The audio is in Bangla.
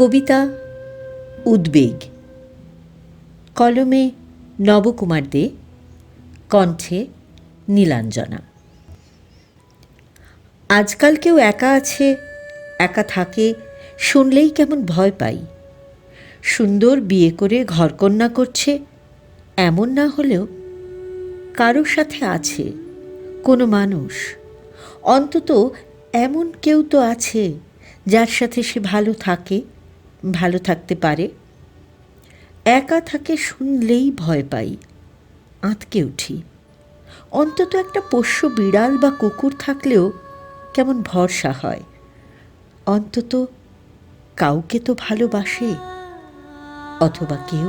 কবিতা উদ্বেগ, কলমে নবকুমার দে, কণ্ঠে নীলাঞ্জনা। আজকাল কেউ একা আছে, একা থাকে শুনলেই কেমন ভয় পাই। সুন্দর বিয়ে করে ঘরকন্যা করছে, এমন না হলেও কারোর সাথে আছে কোনো মানুষ, অন্তত এমন কেউ তো আছে যার সাথে সে ভালো থাকে, ভালো থাকতে পারে। একা থাকে শুনলেই ভয় পাই, আঁতকে উঠি। অন্তত একটা পোষ্য বিড়াল বা কুকুর থাকলেও কেমন ভরসা হয়। অন্তত কাউকে তো ভালোবাসে, অথবা কেউ